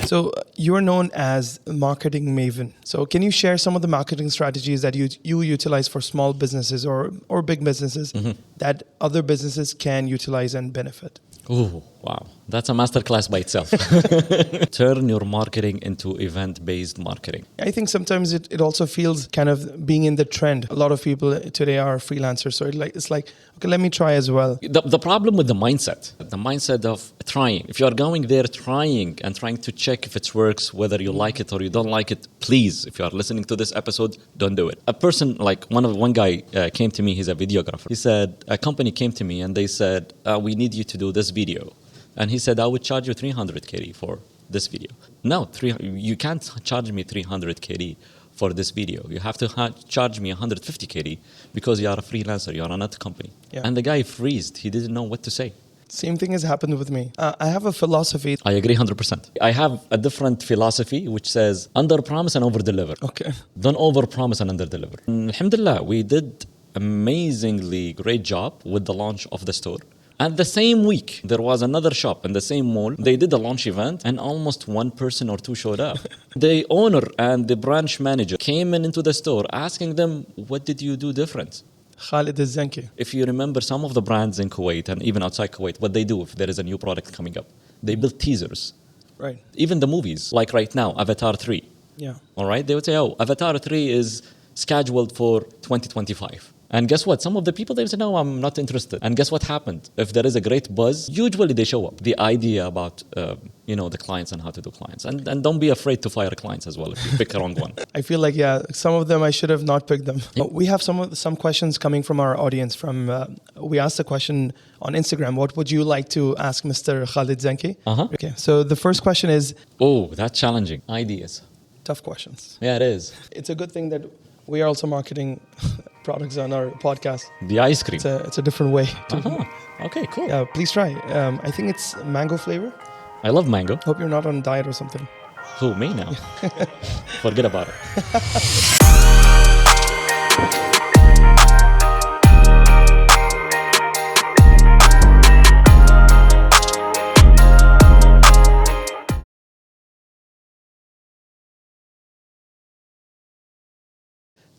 So you're known as a marketing maven. So can you share some of the marketing strategies that you utilize for small businesses or big businesses that other businesses can utilize and benefit? Oh, wow. That's a masterclass by itself. Turn your marketing into event-based marketing. I think sometimes it also feels kind of being in the trend. A lot of people today are freelancers. So it's like, okay, let me try as well. The problem with the mindset of trying. If you are going there trying and trying to check if it works, whether you like it or you don't like it, please, if you are listening to this episode, don't do it. A person, like one guy came to me, he's a videographer. He said, a company came to me and they said, we need you to do this video. And he said, I would charge you 300 KD for this video. No, you can't charge me 300 KD for this video. You have to charge me 150 KD because you are a freelancer, you are another company. Yeah. And the guy freezed. He didn't know what to say. Same thing has happened with me. I have a philosophy. I agree 100%. I have a different philosophy which says under promise and over deliver. Okay. Don't over promise and under deliver. Alhamdulillah, we did amazingly great job with the launch of the store. And the same week, there was another shop in the same mall. They did a launch event and almost one person or two showed up. The owner and the branch manager came into the store asking them, what did you do different? Khalid Al Zanki. If you remember some of the brands in Kuwait and even outside Kuwait, what they do if there is a new product coming up, they build teasers. Right. Even the movies, like right now, Avatar 3. Yeah. All right. They would say, oh, Avatar 3 is scheduled for 2025. And guess what? Some of the people, they say, no, I'm not interested. And guess what happened? If there is a great buzz, usually they show up. The idea about, the clients and how to do clients. And don't be afraid to fire clients as well if you pick the wrong one. I feel like, some of them I should have not picked them. We have some questions coming from our audience. We asked a question on Instagram. What would you like to ask Mr. Khalid Zanki? Okay, so the first question is... Oh, that's challenging. Ideas. Tough questions. Yeah, it is. It's a good thing that we are also marketing products on our podcast. The ice cream. It's a different way. Okay, cool. Please try. I think it's mango flavor. I love mango. Hope you're not on diet or something. Who, me now? Forget about it.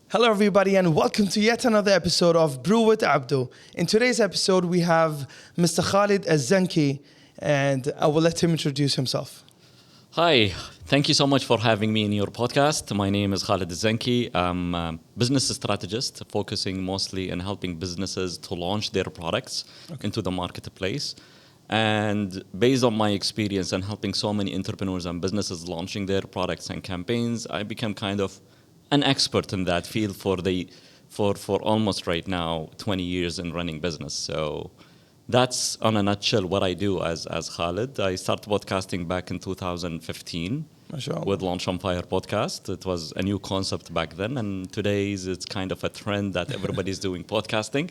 Hello everybody and welcome to yet another episode of Brew with Abdu. In today's episode we have Mr. Khalid Al Zanki and I will let him introduce himself. Hi, thank you so much for having me in your podcast. My name is Khalid Al Zanki. I'm a business strategist focusing mostly on helping businesses to launch their products into the marketplace. And based on my experience and helping so many entrepreneurs and businesses launching their products and campaigns, I became kind of an expert in that field for almost right now 20 years in running business. So that's on a nutshell what I do as Khalid. I started podcasting back in 2015 with Launch on Fire podcast. It was a new concept back then, and today it's kind of a trend that everybody's doing podcasting.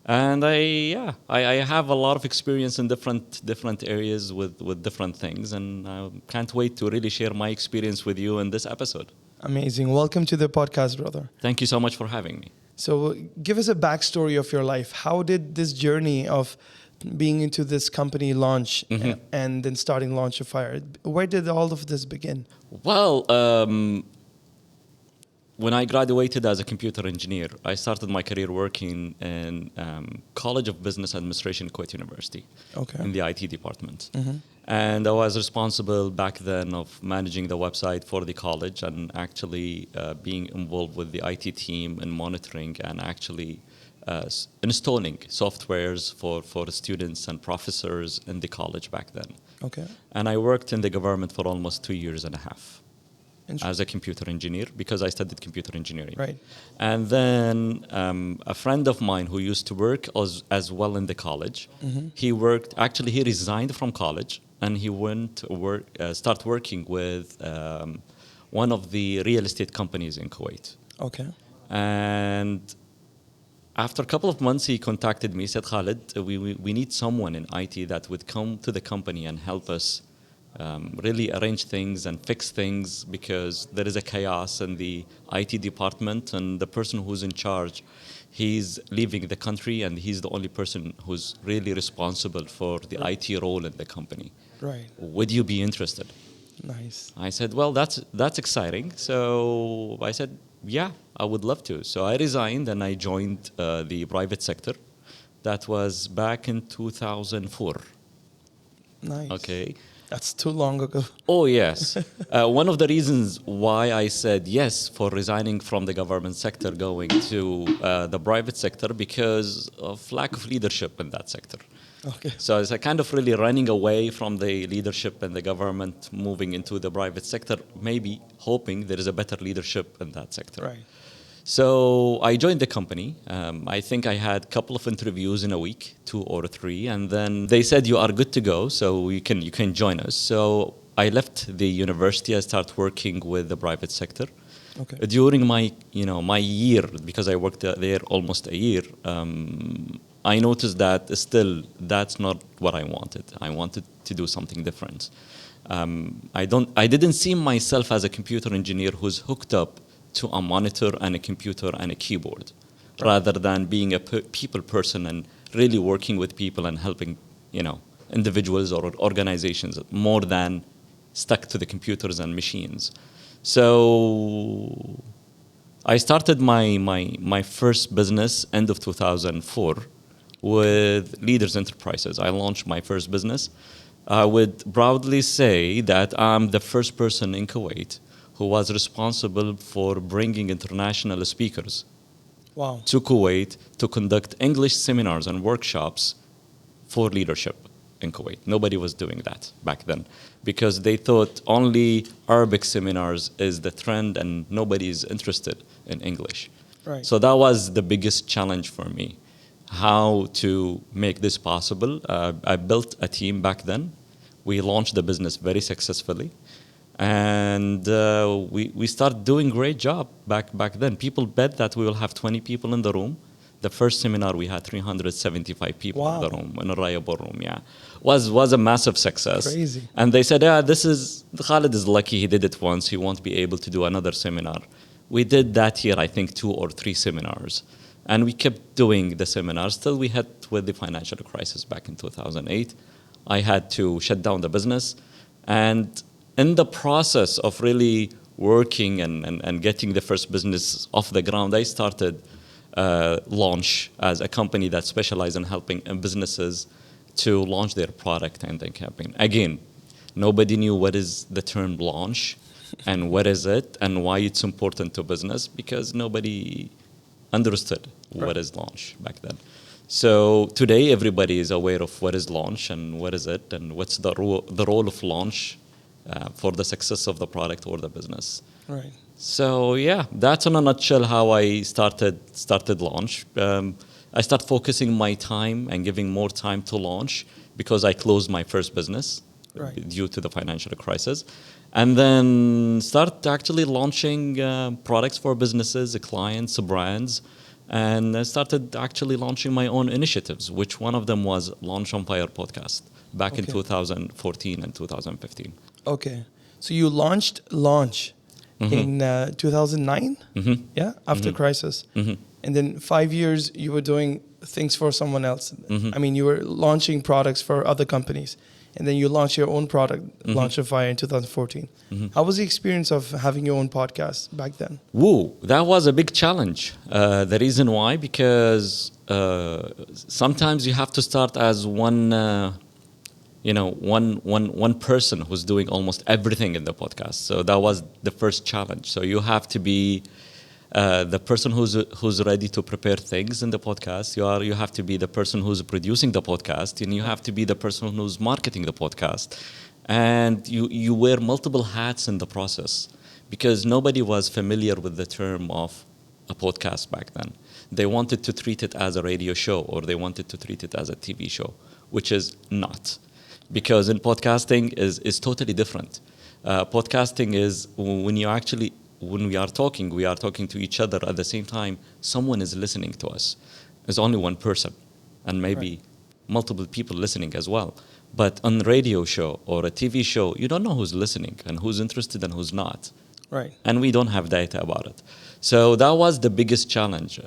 And I have a lot of experience in different areas with different things, and I can't wait to really share my experience with you in this episode. Amazing. Welcome to the podcast, brother. Thank you so much for having me. So give us a backstory of your life. How did this journey of being into this company launch and then starting Launch on Fire, where did all of this begin? Well, when I graduated as a computer engineer, I started my career working in College of Business Administration, Kuwait University, in the IT department. And I was responsible back then of managing the website for the college and actually being involved with the IT team and monitoring and actually installing softwares for students and professors in the college back then. And I worked in the government for almost 2 years and a half as a computer engineer because I studied computer engineering. Right. And then a friend of mine who used to work as well in the college, he resigned from college and he went to start working with one of the real estate companies in Kuwait. And after a couple of months, he contacted me, said, Khalid, we need someone in IT that would come to the company and help us really arrange things and fix things because there is a chaos in the IT department and the person who's in charge, he's leaving the country and he's the only person who's really responsible for the IT role in the company. Right. Would you be interested? Nice. I said, well, that's exciting. So I said, yeah, I would love to. So I resigned and I joined the private sector. That was back in 2004. Nice. Okay. That's too long ago. Oh, yes. One of the reasons why I said yes for resigning from the government sector going to the private sector because of lack of leadership in that sector. Okay. So it's a kind of really running away from the leadership in the government, moving into the private sector, maybe hoping there is a better leadership in that sector. Right. So I joined the company. I think I had a couple of interviews in a week, 2 or 3, and then they said you are good to go, so you can join us. So I left the university. I started working with the private sector. Okay. During my my year, because I worked there almost a year, I noticed that still that's not what I wanted. I wanted to do something different. I didn't see myself as a computer engineer who's hooked up to a monitor and a computer and a keyboard, rather than being a people person and really working with people and helping, individuals or organizations more than stuck to the computers and machines. So I started my first business end of 2004 with Leaders Enterprises. I launched my first business. I would proudly say that I'm the first person in Kuwait who was responsible for bringing international speakers to Kuwait to conduct English seminars and workshops for leadership in Kuwait. Nobody was doing that back then because they thought only Arabic seminars is the trend and nobody is interested in English. Right. So that was the biggest challenge for me, how to make this possible. I built a team back then. We launched the business very successfully. And we started doing great job back then. People bet that we will have 20 people in the room. The first seminar we had 375 people in the room, in a riable room. Yeah, was a massive success. Crazy. And they said, Khalid is lucky he did it once. He won't be able to do another seminar. We did that year, I think, 2 or 3 seminars, and we kept doing the seminars till we hit with the financial crisis back in 2008. I had to shut down the business, and in the process of really working and getting the first business off the ground, I started Launch as a company that specializes in helping businesses to launch their product and their campaign. Again, nobody knew what is the term launch and what is it and why it's important to business because nobody understood what is launch back then. So today everybody is aware of what is launch and what is it and what's the role of launch for the success of the product or the business. Right. So yeah, that's in a nutshell how I started Launch. I started focusing my time and giving more time to Launch because I closed my first business due to the financial crisis, and then start actually launching products for businesses, clients, brands, and I started actually launching my own initiatives, which one of them was Launch on Fire podcast back in 2014 and 2015. Okay. So you launched Launch in 2009? Yeah, after crisis. And then 5 years you were doing things for someone else. I mean, you were launching products for other companies. And then you launched your own product, Launch on Fire, in 2014. How was the experience of having your own podcast back then? Woo, that was a big challenge. The reason why, because sometimes you have to start as one person who's doing almost everything in the podcast. So that was the first challenge. So you have to be the person who's ready to prepare things in the podcast. You have to be the person who's producing the podcast, and you have to be the person who's marketing the podcast. And you wear multiple hats in the process because nobody was familiar with the term of a podcast back then. They wanted to treat it as a radio show or they wanted to treat it as a TV show, which is not. Because in podcasting is totally different. Podcasting is when we are talking to each other at the same time, someone is listening to us. There's only one person and maybe multiple people listening as well. But on a radio show or a TV show, you don't know who's listening and who's interested and who's not. Right. And we don't have data about it. So that was the biggest challenge,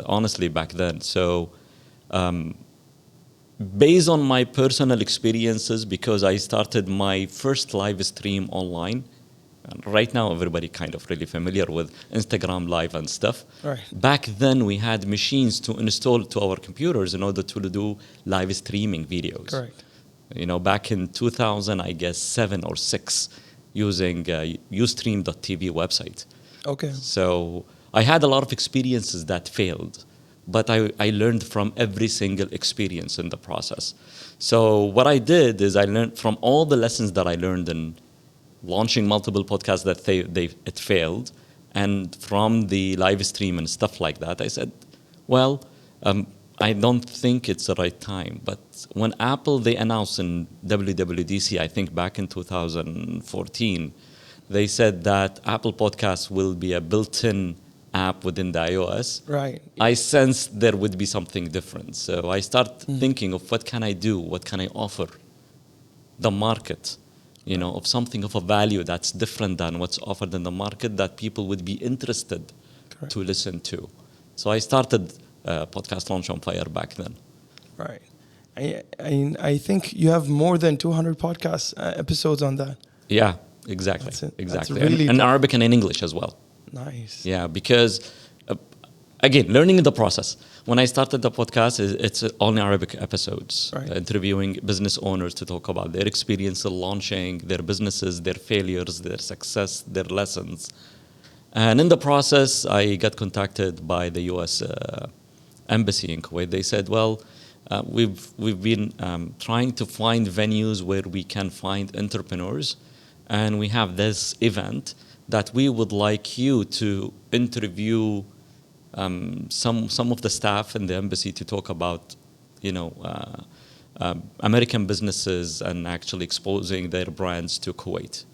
honestly, back then. So based on my personal experiences, because I started my first live stream online. And right now, everybody kind of really familiar with Instagram Live and stuff. Right. Back then, we had machines to install to our computers in order to do live streaming videos. Correct. Back in 2000, I guess 7 or 6, using Ustream.tv website. Okay. So I had a lot of experiences that failed, but I learned from every single experience in the process. So what I did is I learned from all the lessons that I learned in launching multiple podcasts that it failed, and from the live stream and stuff like that, I said, well, I don't think it's the right time. But when Apple, they announced in WWDC, I think back in 2014, they said that Apple Podcasts will be a built-in app within the iOS. Right. I sensed there would be something different. So I start thinking of what can I do? What can I offer the market? Of something of a value that's different than what's offered in the market that people would be interested Correct. to listen to. So I started Podcast Launch on Fire back then. Right. I think you have more than 200 podcast episodes on that. Yeah, exactly. That's it. Exactly. That's really in tough. Arabic and in English as well. Nice. Yeah, because again, learning the process. When I started the podcast, it's only Arabic episodes, Right. Interviewing business owners to talk about their experience in launching their businesses, their failures, their success, their lessons. And in the process, I got contacted by the U.S. Embassy in Kuwait. They said, well, we've been trying to find venues where we can find entrepreneurs, and we have this event that we would like you to interview some of the staff in the embassy to talk about, American businesses and actually exposing their brands to Kuwait.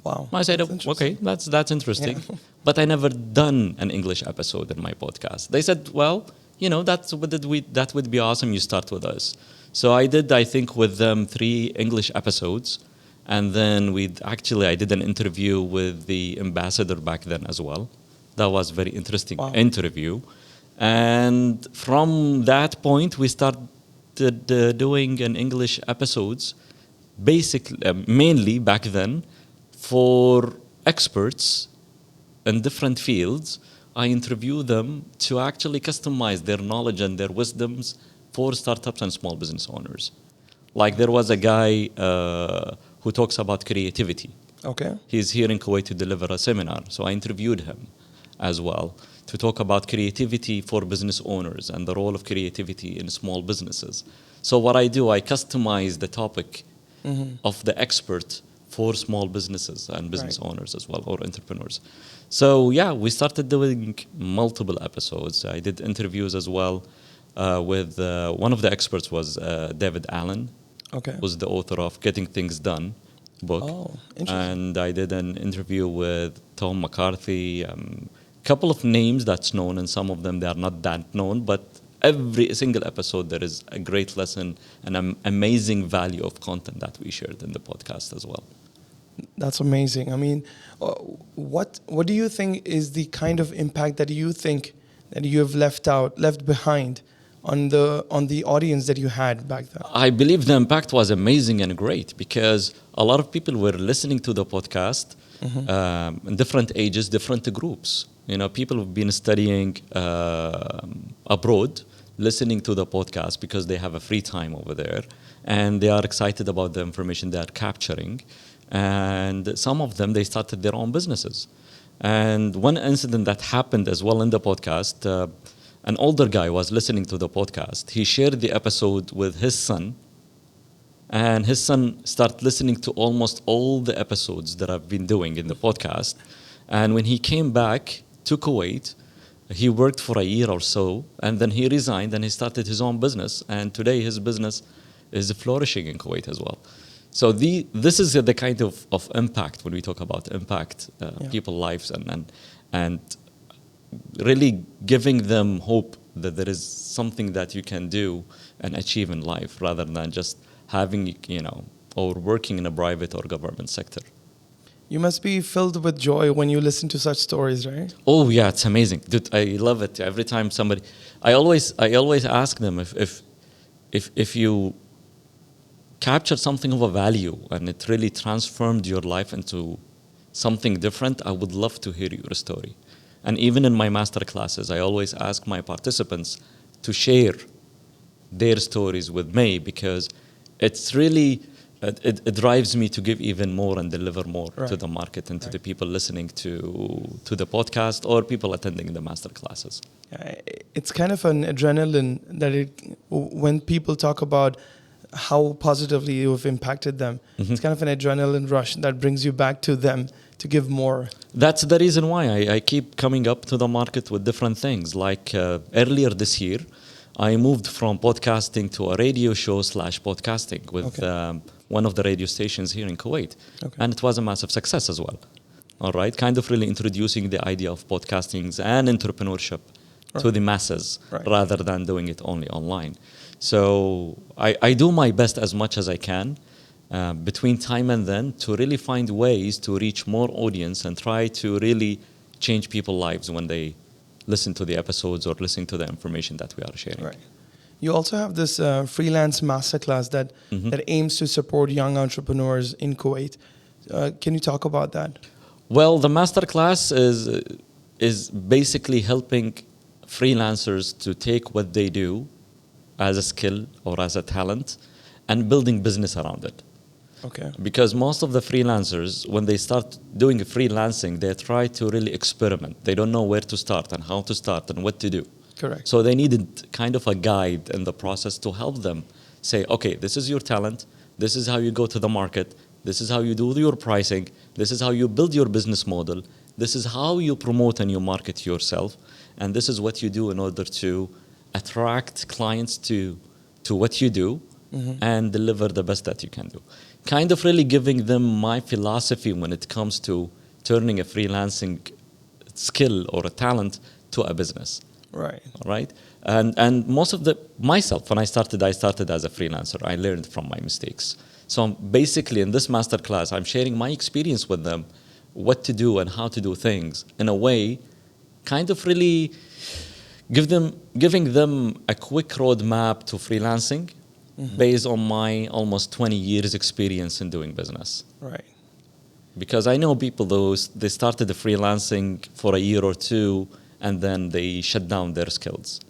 Wow. I said, That's okay, that's interesting. Yeah. But I never done an English episode in my podcast. They said, well, that would be awesome. You start with us. So I did, I think, with them 3 English episodes. And then I did an interview with the ambassador back then as well. That was very interesting interview. And from that point, we started doing an English episodes, basically, mainly back then, for experts in different fields. I interview them to actually customize their knowledge and their wisdoms for startups and small business owners. Like there was a guy who talks about creativity. Okay. He's here in Kuwait to deliver a seminar. So I interviewed him as well to talk about creativity for business owners and the role of creativity in small businesses. So what I do, I customize the topic of the expert for small businesses and business owners as well, or entrepreneurs. So yeah, we started doing multiple episodes. I did interviews as well with one of the experts was David Allen, who's the author of Getting Things Done book. Oh, interesting. And I did an interview with Tom McCarthy, couple of names that's known, and some of them they are not that known, but every single episode there is a great lesson and an amazing value of content that we shared in the podcast as well. That's amazing. I mean, what do you think is the kind of impact that you think that you have left behind on the audience that you had back then? I believe the impact was amazing and great because a lot of people were listening to the podcast in different ages, different groups. People have been studying abroad, listening to the podcast because they have a free time over there, and they are excited about the information they are capturing. And some of them, they started their own businesses. And one incident that happened as well in the podcast, an older guy was listening to the podcast. He shared the episode with his son, and his son started listening to almost all the episodes that I've been doing in the podcast. And when he came back to Kuwait, he worked for a year or so, and then he resigned and he started his own business. And today his business is flourishing in Kuwait as well. So this is the kind of impact when we talk about impact, people's lives and really giving them hope that there is something that you can do and achieve in life rather than just having, or working in a private or government sector. You must be filled with joy when you listen to such stories, right? Oh yeah, it's amazing, dude. I love it. Every time I always ask them if if you captured something of a value and it really transformed your life into something different, I would love to hear your story. And even in my master classes, I always ask my participants to share their stories with me, because it's really, it drives me to give even more and deliver more to the market and to the people listening to the podcast or people attending the master classes. It's kind of an adrenaline that when people talk about how positively you've impacted them, it's kind of an adrenaline rush that brings you back to them to give more. That's the reason why I keep coming up to the market with different things. Like earlier this year, I moved from podcasting to a radio show / podcasting with one of the radio stations here in Kuwait. And it was a massive success as well. All right, kind of really introducing the idea of podcasting and entrepreneurship to the masses rather than doing it only online. So I do my best as much as I can between time and then to really find ways to reach more audience and try to really change people's lives when they listen to the episodes or listen to the information that we are sharing. Right. You also have this freelance masterclass that aims to support young entrepreneurs in Kuwait. Can you talk about that? Well, the masterclass is basically helping freelancers to take what they do as a skill or as a talent and building business around it. Because most of the freelancers, when they start doing freelancing, they try to really experiment. They don't know where to start and how to start and what to do. Correct. So they needed kind of a guide in the process to help them say, okay, this is your talent. This is how you go to the market. This is how you do your pricing. This is how you build your business model. This is how you promote and you market yourself. And this is what you do in order to attract clients to what you do and deliver the best that you can do. Kind of really giving them my philosophy when it comes to turning a freelancing skill or a talent to a business. Right. All right. And most of myself, when I started as a freelancer. I learned from my mistakes. So basically in this masterclass, I'm sharing my experience with them, what to do and how to do things in a way, kind of really giving them a quick roadmap to freelancing based on my almost 20 years experience in doing business. Right. Because I know people, they started the freelancing for a year or two and then they shut down their skills.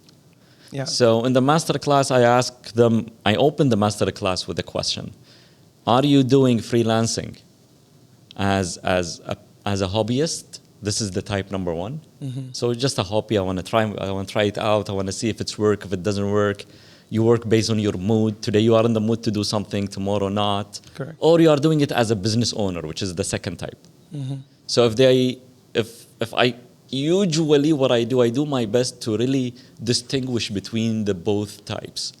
Yeah. So in the masterclass, I opened the masterclass with a question. Are you doing freelancing as a hobbyist? This is the type number one. So it's just a hobby. I want to try it out. I want to see if it's work, if it doesn't work. You work based on your mood. Today you are in the mood to do something, tomorrow not. Correct. Or you are doing it as a business owner, which is the second type. So if I usually what I do my best to really distinguish between the both types.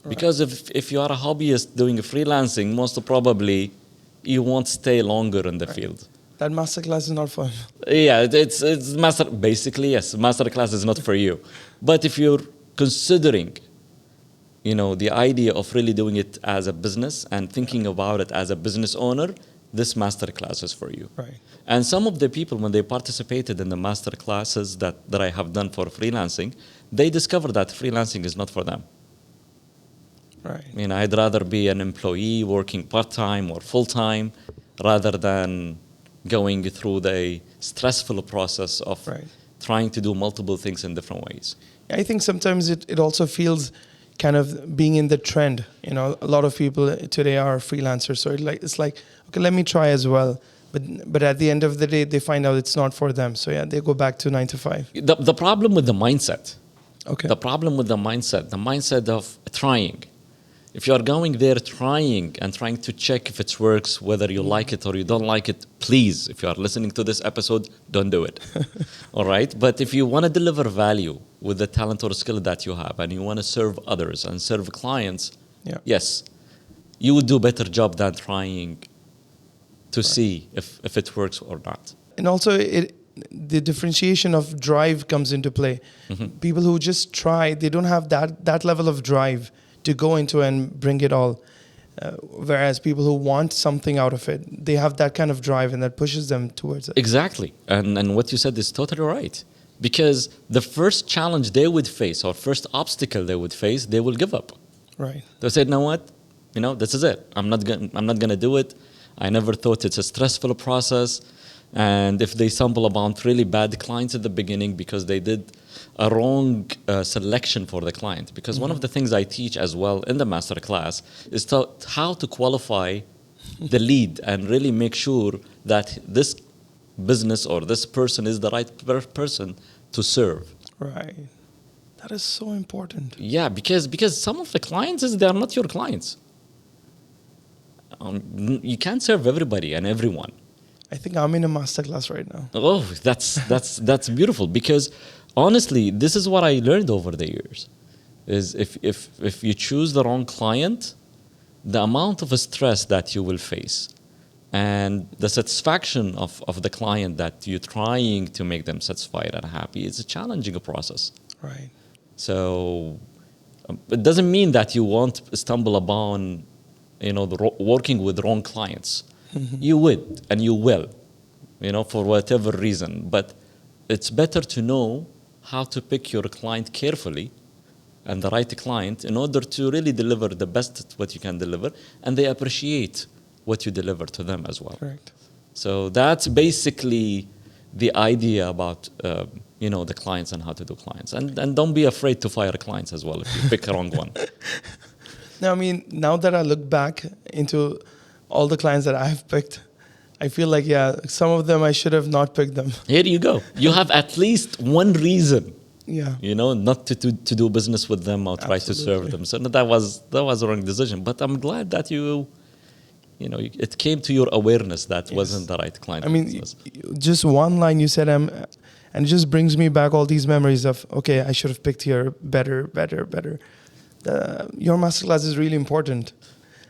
Because if you are a hobbyist doing freelancing, most probably you won't stay longer in the field. That masterclass is not for him. Yeah, it's basically, yes, masterclass is not for you. But if you're considering, the idea of really doing it as a business and thinking about it as a business owner, this masterclass is for you. Right. And some of the people, when they participated in the masterclasses that I have done for freelancing, they discovered that freelancing is not for them. Right. I'd rather be an employee working part-time or full-time rather than going through the stressful process of trying to do multiple things in different ways. I think sometimes it also feels kind of being in the trend. A lot of people today are freelancers, so it's like okay, let me try as well. But at the end of the day, they find out it's not for them. So they go back to 9 to 5. The problem with the mindset. Okay. The problem with the mindset of trying. If you are going there trying to check if it works, whether you like it or you don't like it, please, if you are listening to this episode, don't do it. All right? But if you want to deliver value with the talent or skill that you have and you want to serve others and serve clients, yes, you would do a better job than trying to see if it works or not. And also, the differentiation of drive comes into play. People who just try, they don't have that level of drive to go into and bring it all. Whereas people who want something out of it, they have that kind of drive and that pushes them towards it. Exactly. And what you said is totally right. Because the first challenge they would face or first obstacle they would face, they will give up. Right. They said, "You know what? This is it. I'm not gonna do it. I never thought it's a stressful process." And if they stumble upon really bad clients at the beginning because they did a wrong selection for the client, because one of the things I teach as well in the masterclass is how to qualify the lead and really make sure that this business or this person is the right person to serve. Right. That is so important. Yeah, because some of the clients they are not your clients. You can't serve everybody and everyone. I think I'm in a masterclass right now. Oh, that's beautiful, because honestly, this is what I learned over the years. Is if you choose the wrong client, the amount of stress that you will face and the satisfaction of the client that you're trying to make them satisfied and happy, it's a challenging process. Right. So it doesn't mean that you won't stumble upon, working with wrong clients. You would, and you will, for whatever reason. But it's better to know how to pick your client carefully and the right client in order to really deliver the best what you can deliver, and they appreciate what you deliver to them as well. Correct. So that's basically the idea about the clients and how to do clients. And don't be afraid to fire clients as well if you pick a wrong one. Now, I mean, now that I look back into all the clients that I have picked, I feel like, some of them I should have not picked them. Here you go. You have at least one reason, Yeah. not to do business with them or try to serve them. So that was a wrong decision. But I'm glad that it came to your awareness that wasn't the right client. I mean, just one line you said, and it just brings me back all these memories of, okay, I should have picked here better. Your masterclass is really important.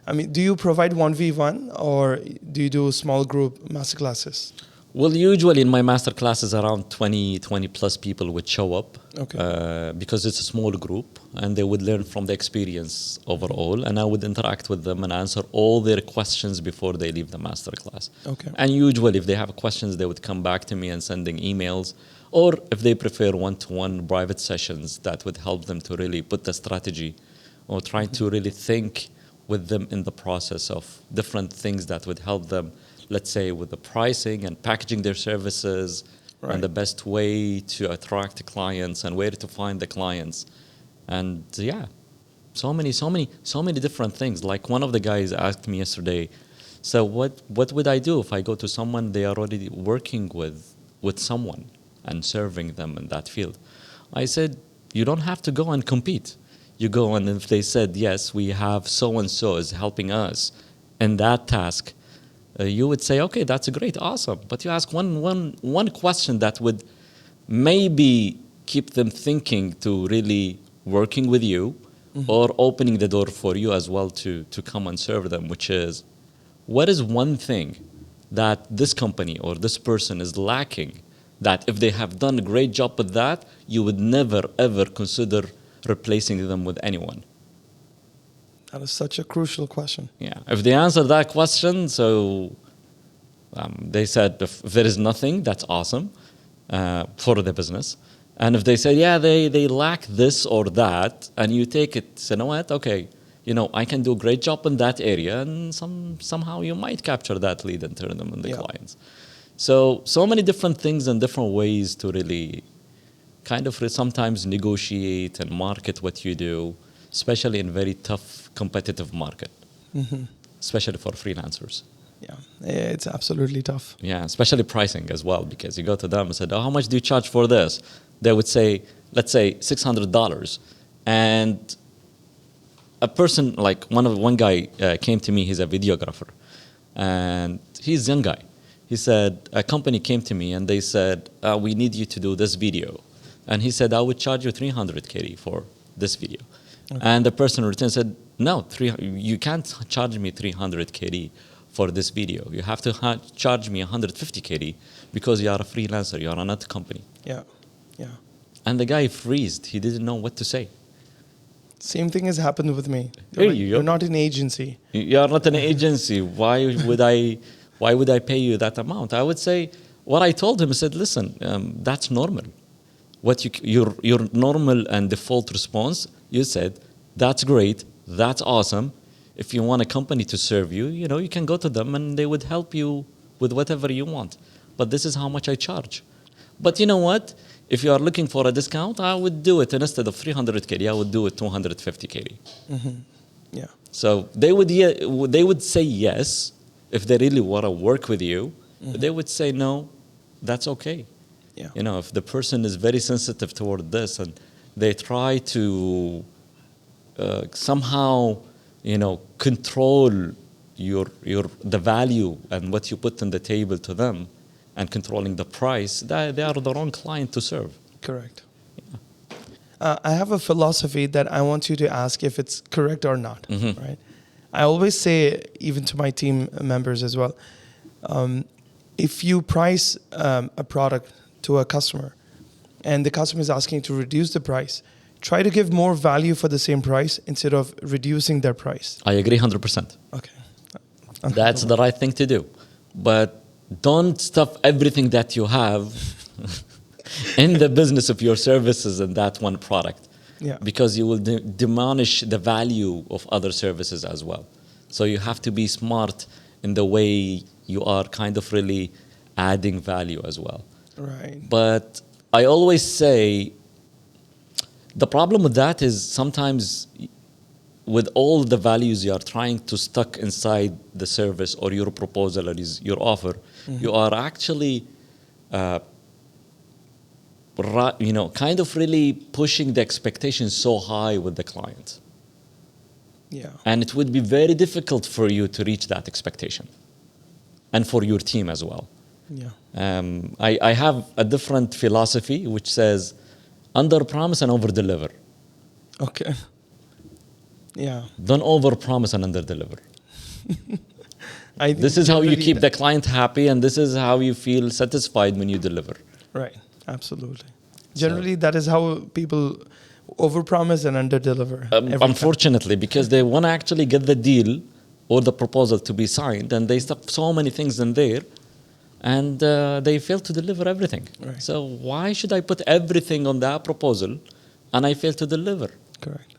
I mean, do you provide 1v1 or do you do small group masterclasses? Well, usually in my masterclasses, around 20 plus people would show up. Okay. Because it's a small group and they would learn from the experience overall. And I would interact with them and answer all their questions before they leave the masterclass. Okay. And usually if they have questions, they would come back to me and sending emails. Or if they prefer one-to-one private sessions, that would help them to really put the strategy or trying to really think with them in the process of different things that would help them, let's say, with the pricing and packaging their services, right, and the best way to attract clients and where to find the clients. And so many different things. Like one of the guys asked me yesterday, so what would I do if I go to someone they are already working with someone and serving them in that field? I said, you don't have to go and compete. You go, and if they said, yes, we have so-and-so is helping us in that task, you would say, okay, that's great, awesome. But you ask one question that would maybe keep them thinking to really working with you, or opening the door for you as well to come and serve them, which is, what is one thing that this company or this person is lacking that if they have done a great job with that, you would never, ever consider replacing them with anyone? That is such a crucial question. Yeah. If they answer that question, so they said if there is nothing, that's awesome for the business. And if they say, they lack this or that, and you take it, say, you know what, okay, I can do a great job in that area, and somehow you might capture that lead and turn them into clients. So many different things and different ways to really kind of sometimes negotiate and market what you do, especially in very tough competitive market, especially for freelancers. Yeah, it's absolutely tough. Yeah, especially pricing as well, because you go to them and said, how much do you charge for this? They would say, let's say $600. And a person, like one guy came to me, he's a videographer, and he's a young guy. He said, a company came to me and they said, we need you to do this video. And he said, I would charge you 300 KD for this video. Okay. And the person in return said, no, you can't charge me 300 KD for this video. You have to charge me 150 KD because you are a freelancer, you are not a company. Yeah. And the guy freezed. He didn't know what to say. Same thing has happened with me. You're not an agency. You are not an agency. Why would I pay you that amount? I would say, what I told him, I said, listen, that's normal. Your normal and default response, you said, that's great, That's awesome. If you want a company to serve you, you can go to them and they would help you with whatever you want. But this is how much I charge. But you know what? If you are looking for a discount, I would do it instead of 300 KD, I would do it 250 KD. Yeah. So they would say yes if they really want to work with you. But they would say no, that's okay. Yeah. If the person is very sensitive toward this and they try to somehow, control the value and what you put on the table to them, and controlling the price, they are the wrong client to serve. Correct. Yeah. I have a philosophy that I want you to ask if it's correct or not. Right. I always say, even to my team members as well, if you price a product to a customer and the customer is asking to reduce the price, try to give more value for the same price instead of reducing their price. I agree 100%. Okay. That's the right thing to do. But don't stuff everything that you have in the business of your services in that one product. Yeah. Because you will diminish the value of other services as well. So you have to be smart in the way you are kind of really adding value as well. Right. But I always say the problem with that is sometimes with all the values you are trying to stuck inside the service or your proposal or your offer, you are actually kind of really pushing the expectations so high with the client. Yeah. And it would be very difficult for you to reach that expectation. And for your team as well. Yeah. I have a different philosophy which says under promise and over deliver. Okay. Yeah. Don't over promise and under deliver. I think This is how you generally keep the client happy, and this is how you feel satisfied when you deliver. Right. Absolutely. Generally, that is how people overpromise and underdeliver. Unfortunately, because they want to actually get the deal or the proposal to be signed, and they stuff so many things in there, and they fail to deliver everything. Right. So why should I put everything on that proposal and I fail to deliver? Correct.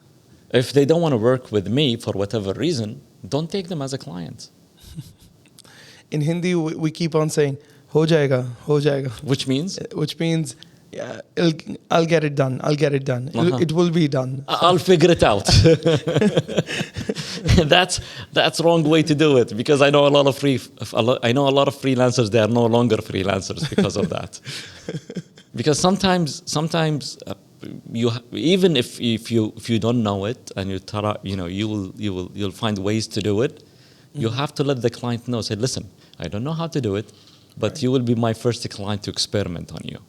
If they don't want to work with me for whatever reason, don't take them as a client. In Hindi, we keep on saying, "Ho jayega, ho jayega," Which means? which means, yeah, I'll get it done. I'll get it done. It will be done. I'll figure it out. That's wrong way to do it, because I know a lot of freelancers. They are no longer freelancers because of that. Because sometimes even if you don't know it and you'll find ways to do it. You have to let the client know. Say, listen, I don't know how to do it, but you will be my first client to experiment on you.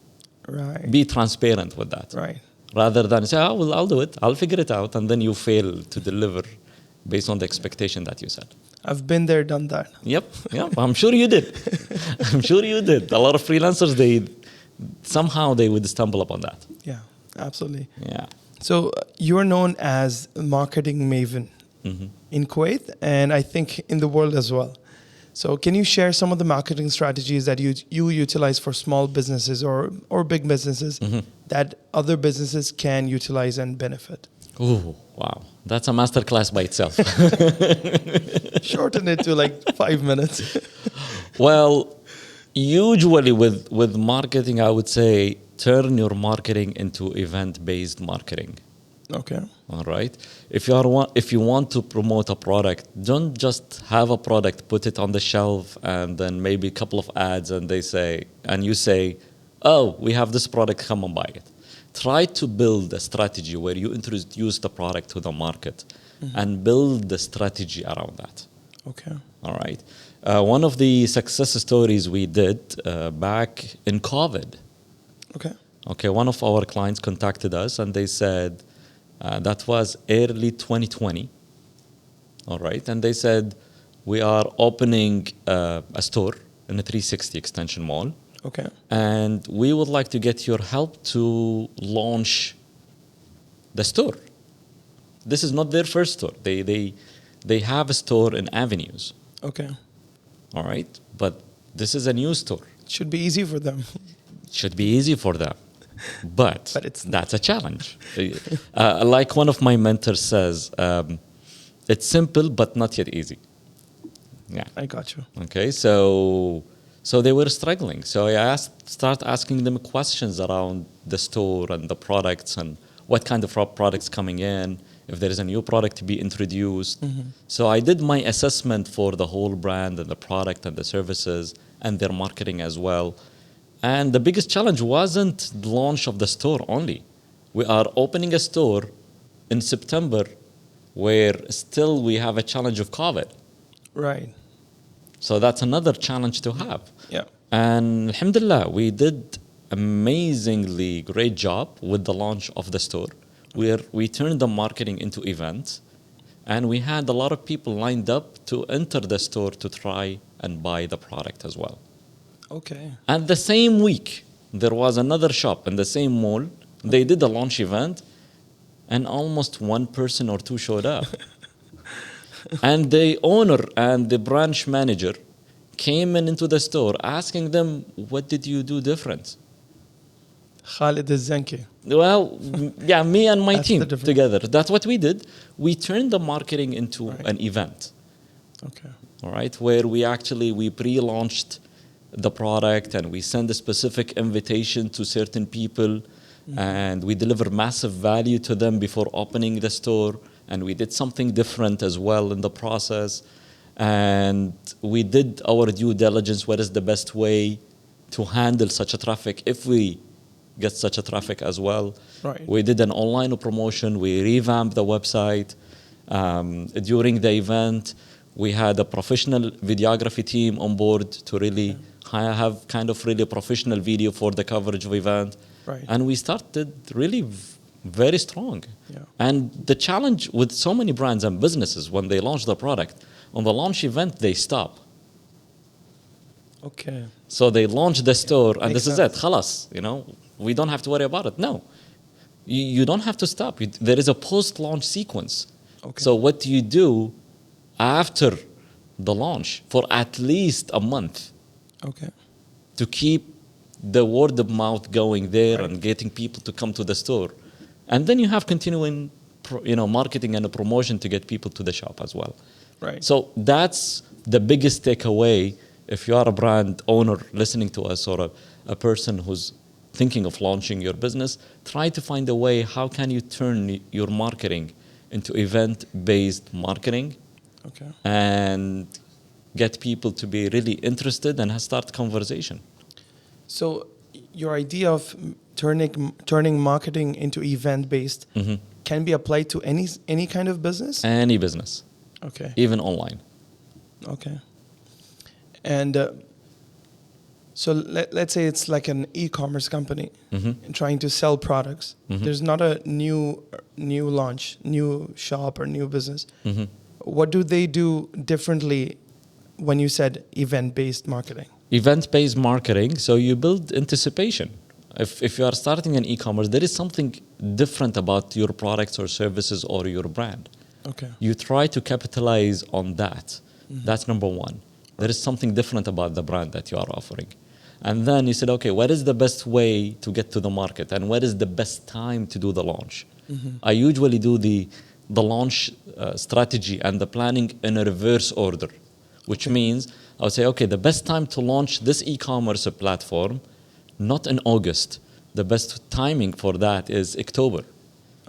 Right. Be transparent with that. Right. Rather than say, oh, well, I'll do it. I'll figure it out. And then you fail to deliver based on the expectation that you set. I've been there, done that. Yep. I'm sure you did. I'm sure you did. A lot of freelancers, somehow they would stumble upon that. Yeah, absolutely. Yeah. So you're known as a marketing maven in Kuwait, and I think in the world as well. So can you share some of the marketing strategies that you utilize for small businesses or big businesses that other businesses can utilize and benefit? Ooh, wow. That's a masterclass by itself. Shorten it to like 5 minutes. Well, usually with marketing, I would say turn your marketing into event-based marketing. Okay. All right. If you want to promote a product, don't just have a product, put it on the shelf, and then maybe a couple of ads, and you say, "Oh, we have this product, come and buy it." Try to build a strategy where you introduce the product to the market and build the strategy around that. Okay. All right. One of the success stories we did back in COVID. Okay. One of our clients contacted us and they said, that was early 2020. All right. And they said, we are opening a store in a 360 extension mall. Okay. And we would like to get your help to launch the store. This is not their first store. They have a store in Avenues. Okay. All right. But this is a new store. It should be easy for them. Should be easy for them. But it's that's a challenge. Like one of my mentors says, it's simple, but not yet easy. Yeah. I got you. Okay, so they were struggling. So I start asking them questions around the store and the products and what kind of products coming in, if there is a new product to be introduced. So I did my assessment for the whole brand and the product and the services and their marketing as well. And the biggest challenge wasn't the launch of the store only. We are opening a store in September where still we have a challenge of COVID. Right. So that's another challenge to have. Yeah. And alhamdulillah, we did amazingly great job with the launch of the store, where we turned the marketing into events, and we had a lot of people lined up to enter the store to try and buy the product as well. Okay. And the same week, there was another shop in the same mall. They did a launch event, and almost one person or two showed up. And the owner and the branch manager came into the store asking them, what did you do different? Khalid Al Zanki. Well, yeah, me and my That's team the difference. together. That's what we did. We turned the marketing into an event. Okay. All right, where we pre-launched the product and we send a specific invitation to certain people, and we deliver massive value to them before opening the store. And we did something different as well in the process. And we did our due diligence. What is the best way to handle such a traffic if we get such a traffic as well? Right. We did an online promotion. We revamped the website. During the event, we had a professional videography team on board to really have kind of really professional video for the coverage of event. Right. And we started really very strong. Yeah. And the challenge with so many brands and businesses when they launch the product, on the launch event, they stop. Okay. So they launch the store and Makes this sense. is it. Khalas, we don't have to worry about it. No, you don't have to stop. There is a post-launch sequence. Okay. So what do you do after the launch for at least a month Okay. to keep the word of mouth going there Right. and getting people to come to the store? And then you have continuing marketing and a promotion to get people to the shop as well. Right. So that's the biggest takeaway if you are a brand owner listening to us, or a person who's thinking of launching your business. Try to find a way, how can you turn your marketing into event-based marketing Okay. and get people to be really interested and start conversation. So your idea of turning marketing into event-based can be applied to any kind of business? Any business, Okay. even online. Okay. And so let's say it's like an e-commerce company trying to sell products. There's not a new launch, new shop or new business. What do they do differently when you said event-based marketing? Event-based marketing, so you build anticipation. If you are starting an e-commerce, there is something different about your products or services or your brand. Okay. You try to capitalize on that. That's number one. There is something different about the brand that you are offering. And then you said, okay, what is the best way to get to the market? And what is the best time to do the launch? I usually do the launch strategy and the planning in a reverse order, which means I would say, okay, the best time to launch this e-commerce platform, not in August. The best timing for that is October.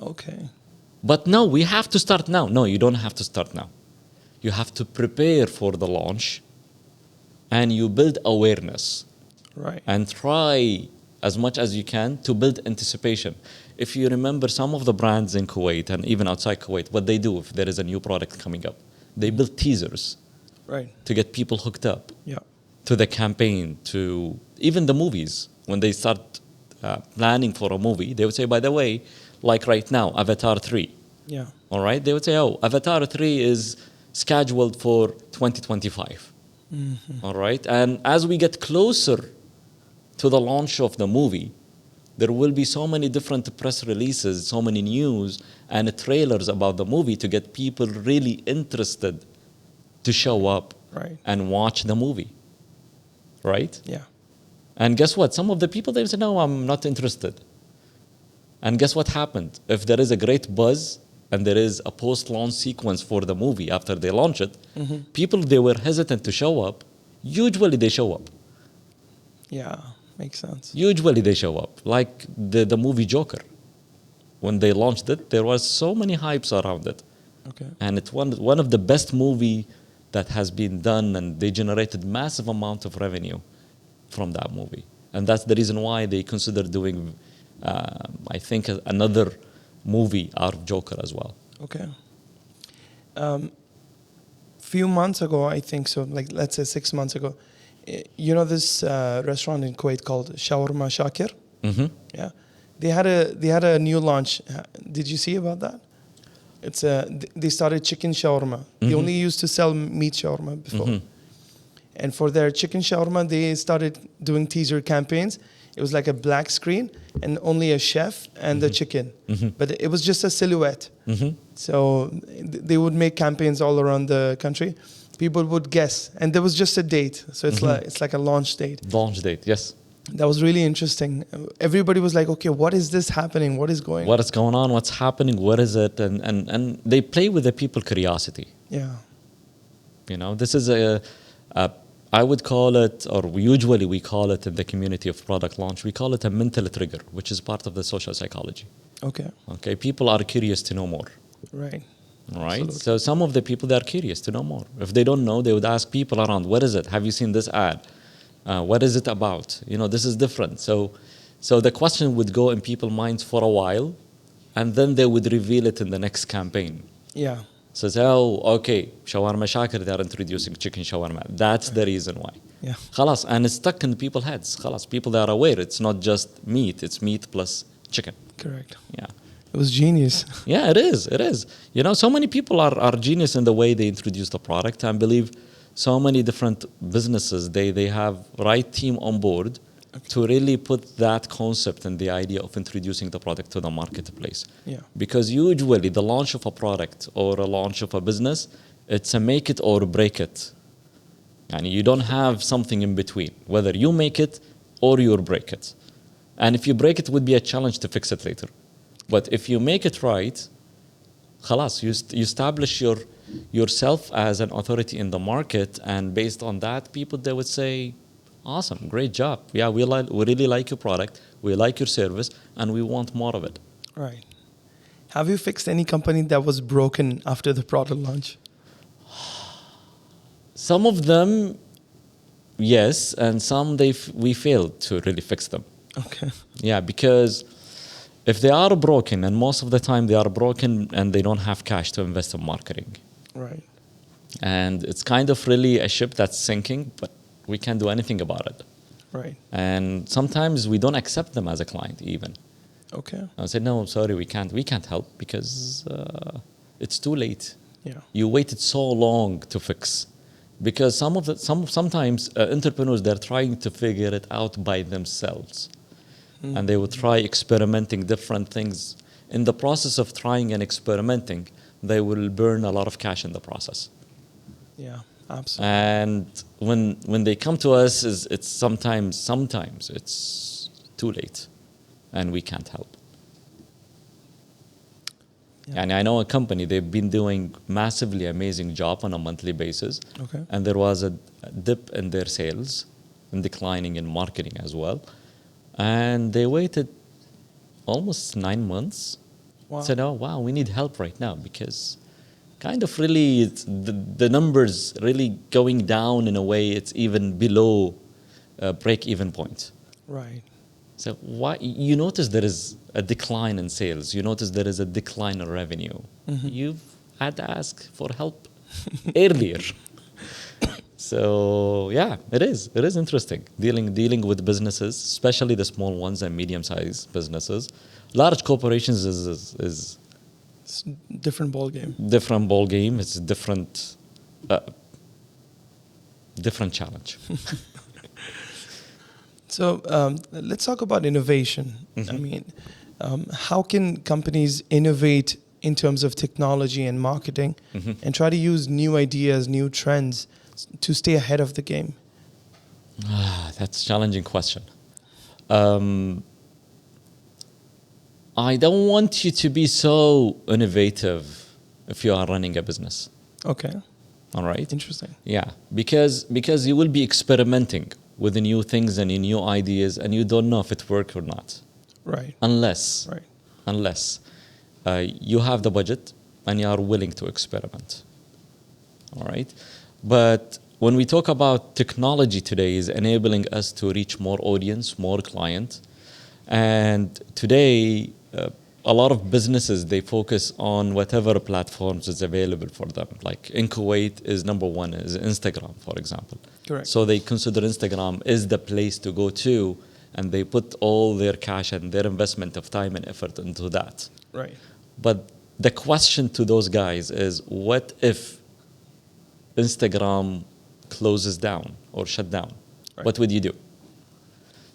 Okay. But no, we have to start now. No, you don't have to start now. You have to prepare for the launch and you build awareness. Right. And try as much as you can to build anticipation. If you remember some of the brands in Kuwait and even outside Kuwait, what they do if there is a new product coming up, they build teasers Right. to get people hooked up Yeah. to the campaign, to even the movies. When they start planning for a movie, they would say, by the way, like right now, Avatar 3. Yeah. All right? They would say, oh, Avatar 3 is scheduled for 2025. All right? And as we get closer to the launch of the movie, there will be so many different press releases, so many news and trailers about the movie to get people really interested to show up Right. and watch the movie. Right? Yeah. And guess what? Some of the people, they say, no, I'm not interested. And guess what happened? If there is a great buzz and there is a post-launch sequence for the movie after they launch it, people, they were hesitant to show up. Usually they show up. Yeah, makes sense. Usually they show up. Like the movie Joker. When they launched it, there was so many hypes around it. Okay. And it's one of the best movie that has been done, and they generated massive amount of revenue from that movie. And that's the reason why they consider doing, I think, another movie out of Joker as well. Okay. Few months ago, I think so, like let's say 6 months ago, you know this restaurant in Kuwait called Shawarma Shakir? Mm-hmm. Yeah. They had a new launch. Did you see about that? It's they started chicken shawarma. They only used to sell meat shawarma before. And for their chicken shawarma, they started doing teaser campaigns. It was like a black screen and only a chef and the chicken. But it was just a silhouette. So they would make campaigns all around the country. People would guess. And there was just a date. So it's like a launch date. Launch date, yes. That was really interesting. Everybody was like, okay, what is this happening? What is going on? What is going on? What's happening? What is it? And they play with the people curiosity. Yeah. You know, this is I would call it, or usually we call it in the community of product launch, we call it a mental trigger, which is part of the social psychology. Okay. Okay, people are curious to know more. Right. Right? Absolutely. So some of the people, they are curious to know more. If they don't know, they would ask people around, what is it? Have you seen this ad? What is it about? You know, this is different. So the question would go in people's minds for a while, and then they would reveal it in the next campaign. Yeah. So say, oh, okay, shawarma Shakir, they're introducing chicken shawarma. That's the reason why. Yeah. Khalas, and it's stuck in people's heads. Khalas, people, they are aware. It's not just meat. It's meat plus chicken. Correct. Yeah. It was genius. Yeah, it is. It is. You know, so many people are genius in the way they introduce the product. And believe so many different businesses, they have right team on board to really put that concept and the idea of introducing the product to the marketplace. Yeah. Because usually the launch of a product or a launch of a business, it's a make it or break it. And you don't have something in between, whether you make it or you break it. And if you break it, it would be a challenge to fix it later. But if you make it right, khalas, you establish yourself as an authority in the market, and based on that, people, they would say, awesome, great job. Yeah, we really like your product, we like your service, and we want more of it. Right. Have you fixed any company that was broken after the product launch? Some of them, yes, and some we failed to really fix them. Okay. Yeah, because if they are broken, and most of the time they are broken and they don't have cash to invest in marketing. Right. And it's kind of really a ship that's sinking, but we can't do anything about it. Right. And sometimes we don't accept them as a client even. Okay. I say, no, sorry, we can't help because it's too late. Yeah. You waited so long to fix. Because sometimes entrepreneurs, they're trying to figure it out by themselves. And they will try experimenting different things. In the process of trying and experimenting, they will burn a lot of cash in the process. Yeah, absolutely. And when they come to us, it's sometimes it's too late, and we can't help. Yeah. And I know a company, they've been doing massively amazing job on a monthly basis. Okay. And there was a dip in their sales and declining in marketing as well. And they waited almost 9 months. Wow. Said, oh, wow, we need help right now because kind of really it's the numbers really going down in a way it's even below break-even point. Right. So why you notice there is a decline in sales, you notice there is a decline in revenue. You've had to ask for help earlier. So yeah, it is interesting dealing with businesses, especially the small ones and medium-sized businesses. Large corporations is It's different ball game. different ball game. It's a different challenge. So let's talk about innovation. I mean, how can companies innovate in terms of technology and marketing and try to use new ideas, new trends to stay ahead of the game? That's a challenging question. I don't want you to be so innovative if you are running a business. Okay. All right. Interesting. Yeah, because you will be experimenting with the new things and new ideas, and you don't know if it works or not, Right. unless Right. unless you have the budget and you are willing to experiment. All right, but when we talk about technology today, is enabling us to reach more audience, more client, and today. A lot of businesses, they focus on whatever platforms is available for them. Like in Kuwait is number one is Instagram, for example. Correct. So they consider Instagram is the place to go to, and they put all their cash and their investment of time and effort into that. Right. But the question to those guys is, what if Instagram closes down or shut down? Right. What would you do?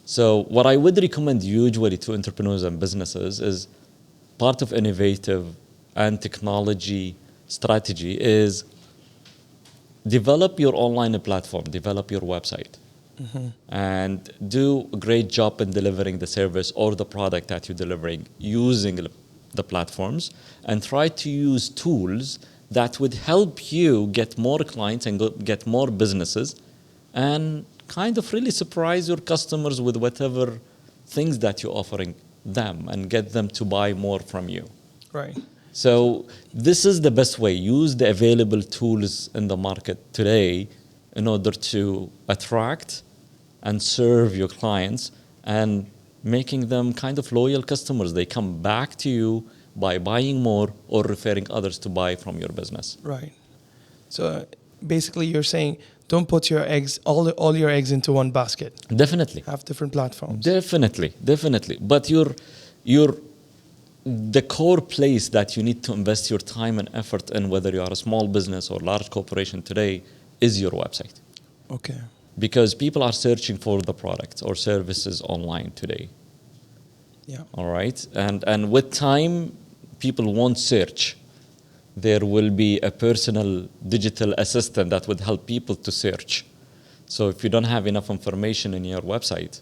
So what I would recommend usually to entrepreneurs and businesses is part of innovative and technology strategy is develop your online platform, develop your website, and do a great job in delivering the service or the product that you're delivering using the platforms, and try to use tools that would help you get more clients and get more businesses, and kind of really surprise your customers with whatever things that you're offering them and get them to buy more from you. Right. So this is the best way. Use the available tools in the market today in order to attract and serve your clients and making them kind of loyal customers. They come back to you by buying more or referring others to buy from your business. Right. So basically you're saying don't put your eggs, all your eggs into one basket. Definitely. Have different platforms. Definitely. But the core place that you need to invest your time and effort in, whether you are a small business or large corporation today, is your website. Okay. Because people are searching for the products or services online today. Yeah. All right. And with time, people won't search. There will be a personal digital assistant that would help people to search. So if you don't have enough information in your website,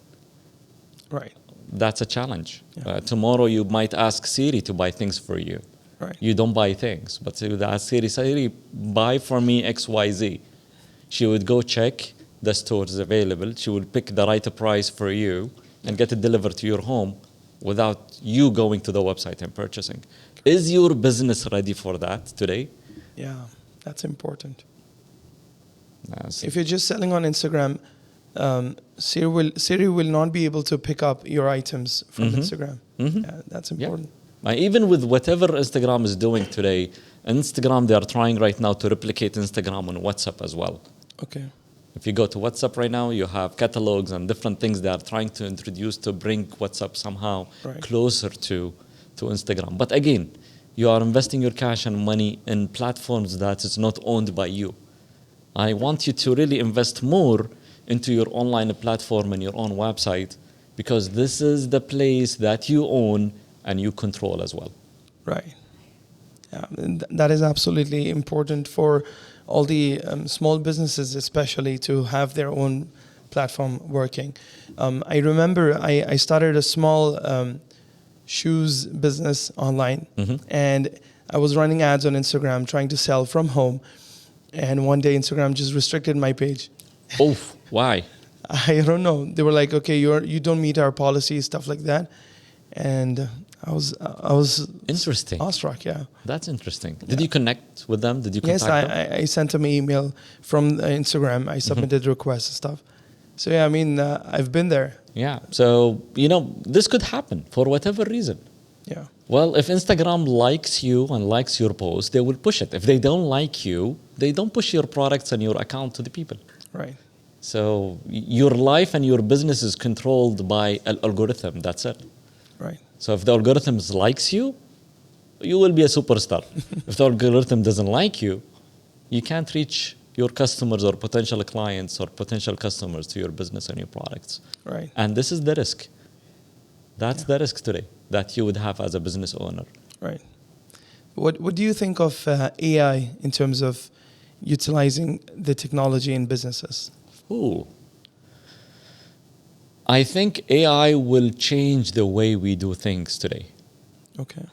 Right. that's a challenge. Yeah. Tomorrow you might ask Siri to buy things for you. Right. You don't buy things, but you would ask Siri, buy for me XYZ. She would go check the stores available. She would pick the right price for you and get it delivered to your home without you going to the website and purchasing. Is your business ready for that today? Yeah. That's important. Yes. If you're just selling on Instagram, Siri will not be able to pick up your items from Instagram. Yeah, that's important. Yeah. Even with whatever Instagram is doing today, Instagram, they are trying right now to replicate Instagram on WhatsApp as well. Okay. If you go to WhatsApp right now, you have catalogs and different things they are trying to introduce to bring WhatsApp somehow closer to Instagram. But again, you are investing your cash and money in platforms that is not owned by you. I want you to really invest more into your online platform and your own website, because this is the place that you own and you control as well. Right. Yeah, and that is absolutely important for all the small businesses, especially to have their own platform working. I remember I started a small shoes business online, and I was running ads on Instagram trying to sell from home. And one day Instagram just restricted my page. Oh, why? I don't know. They were like, okay, you don't meet our policy, stuff like that. And I was interesting. awestruck, yeah. That's interesting. Did you connect with them? Did you contact them? Yes, I sent them an email from Instagram. I submitted requests and stuff. So yeah, I mean, I've been there. Yeah. So, this could happen for whatever reason. Yeah. Well, if Instagram likes you and likes your post, they will push it. If they don't like you, they don't push your products and your account to the people. Right. So your life and your business is controlled by an algorithm. That's it. Right. So if the algorithm likes you, you will be a superstar. If the algorithm doesn't like you, you can't reach your customers or potential clients or potential customers to your business and your products. Right. And this is the risk. That's the risk today that you would have as a business owner. Right. What do you think of AI in terms of utilizing the technology in businesses? Ooh. I think AI will change the way we do things today. Okay.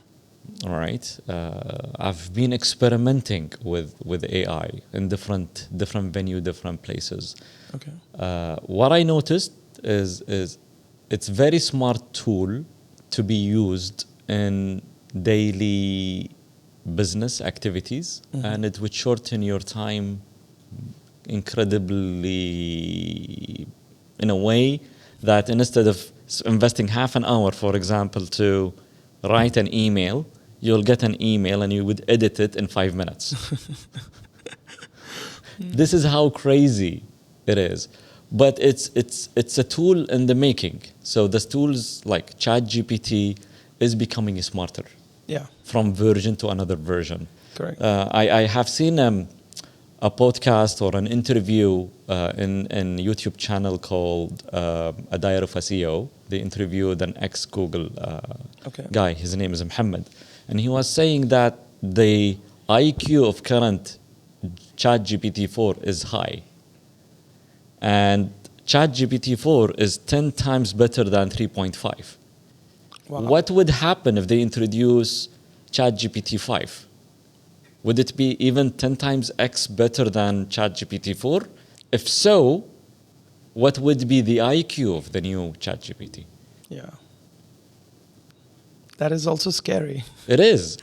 All right. I've been experimenting with AI in different venue, different places. Okay. What I noticed is it's very smart tool to be used in daily business activities, and it would shorten your time incredibly in a way that instead of investing half an hour, for example, to write an email, you'll get an email and you would edit it in 5 minutes. This is how crazy it is. But it's a tool in the making. So the tools like ChatGPT is becoming smarter. Yeah. From version to another version. Correct. I have seen a podcast or an interview in YouTube channel called A Diary of a CEO. They interviewed an ex-Google guy. His name is Muhammad. And he was saying that the IQ of current ChatGPT-4 is high. And ChatGPT-4 is 10 times better than 3.5. Wow. What would happen if they introduce ChatGPT-5? Would it be even 10 times X better than ChatGPT-4? If so, what would be the IQ of the new ChatGPT? Yeah. That is also scary. It is.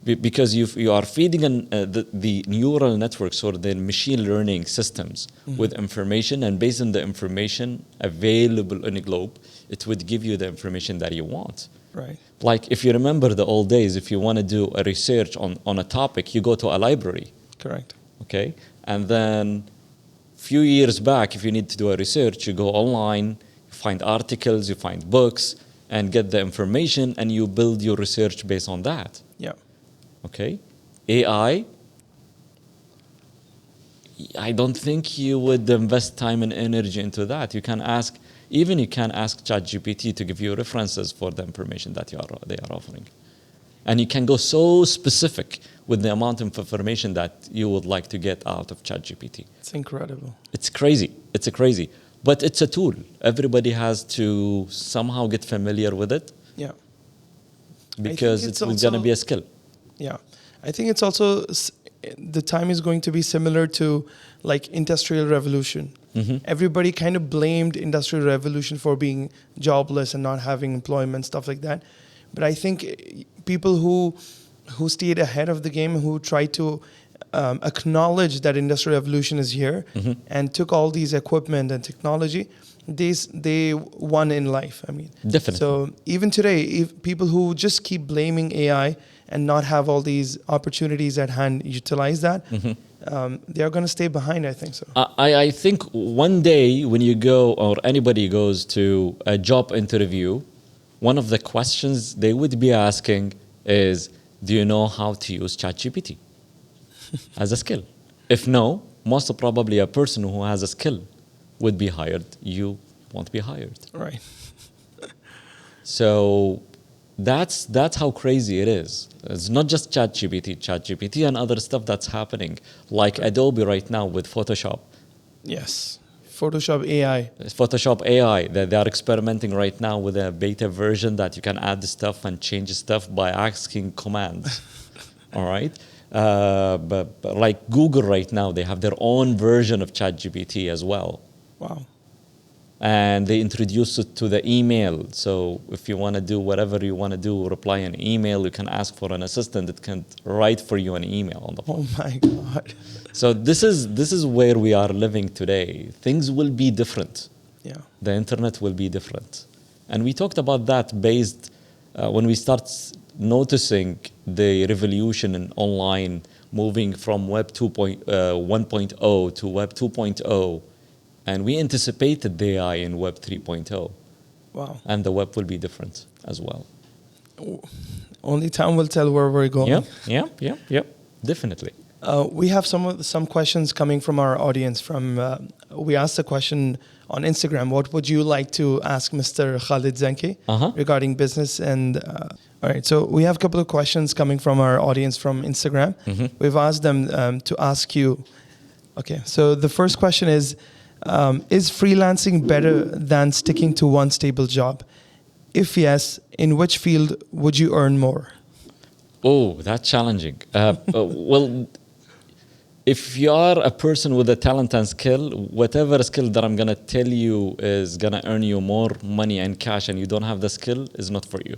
Because you are feeding the neural networks or the machine learning systems with information, and based on the information available in a globe, it would give you the information that you want. Right. Like if you remember the old days, if you want to do a research on a topic, you go to a library. Correct. Okay? And then few years back, if you need to do a research, you go online, you find articles, you find books, and get the information, and you build your research based on that. Yeah. Okay? AI, I don't think you would invest time and energy into that. You can ask ChatGPT to give you references for the information that they are offering. And you can go so specific with the amount of information that you would like to get out of ChatGPT. It's incredible. It's crazy. It's crazy. But it's a tool. Everybody has to somehow get familiar with it. Yeah. Because it's going to be a skill. Yeah. I think it's also, the time is going to be similar to like Industrial Revolution. Everybody kind of blamed Industrial Revolution for being jobless and not having employment, stuff like that. But I think people who stayed ahead of the game, who tried to acknowledge that Industrial Revolution is here and took all these equipment and technology, they won in life. I mean, definitely. So even today, if people who just keep blaming AI and not have all these opportunities at hand, utilize that, they are going to stay behind, I think so. I think one day when you go, or anybody goes to a job interview, one of the questions they would be asking is, do you know how to use ChatGPT as a skill? If no, most probably a person who has a skill would be hired. You won't be hired. Right. So that's how crazy it is. It's not just ChatGPT and other stuff that's happening, like Adobe right now with Photoshop. Yes. Photoshop AI. Photoshop AI. They are experimenting right now with a beta version that you can add stuff and change stuff by asking commands. All right? But like Google right now, they have their own version of ChatGPT as well. Wow. And they introduced it to the email. So if you want to do whatever you want to do, reply an email, you can ask for an assistant that can write for you an email on the phone. Oh my God. So this is where we are living today. Things will be different. Yeah. The internet will be different. And we talked about that based when we start noticing the revolution in online, moving from Web 1.0 to Web 2.0. And we anticipated the AI in Web 3.0. Wow. And the web will be different as well. Only time will tell where we're going. Yep. Definitely. We have some questions coming from our audience. We asked a question on Instagram. What would you like to ask Mr. Khalid Zanki regarding business? And all right, so we have a couple of questions coming from our audience from Instagram. We've asked them to ask you. Okay, so the first question is freelancing better than sticking to one stable job? If yes, in which field would you earn more? Oh, that's challenging. Well, if you are a person with a talent and skill, whatever skill that I'm going to tell you is going to earn you more money and cash and you don't have the skill is not for you.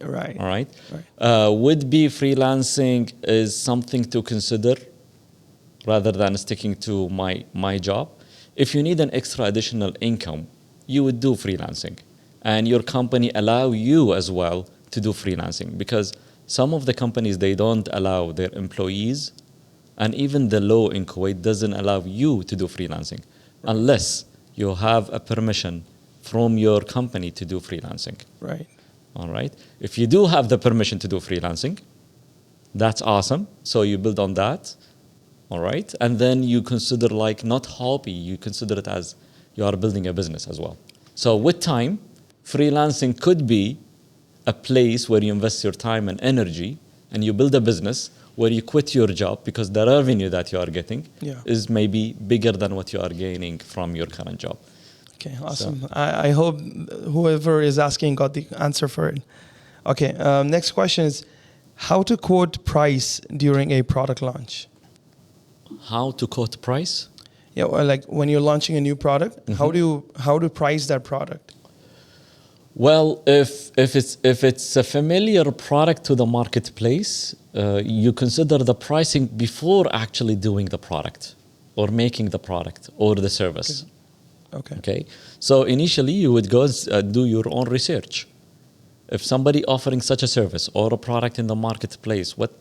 Right. All right? Right. Would be freelancing is something to consider rather than sticking to my job. If you need an extra additional income, you would do freelancing. And your company allow you as well to do freelancing because some of the companies, they don't allow their employees, and even the law in Kuwait doesn't allow you to do freelancing unless you have a permission from your company to do freelancing. Right. All right. If you do have the permission to do freelancing, that's awesome. So you build on that. All right. And then you consider like not hobby, you consider it as you are building a business as well. So with time, freelancing could be a place where you invest your time and energy and you build a business where you quit your job because the revenue that you are getting is maybe bigger than what you are gaining from your current job. Okay, awesome. So, I hope whoever is asking got the answer for it. Okay, next question is how to quote price during a product launch? How to quote price? Yeah, well, like when you're launching a new product, how to price that product? Well, if it's a familiar product to the marketplace, you consider the pricing before actually doing the product or making the product or the service. Okay. So initially, you would go do your own research. If somebody offering such a service or a product in the marketplace, what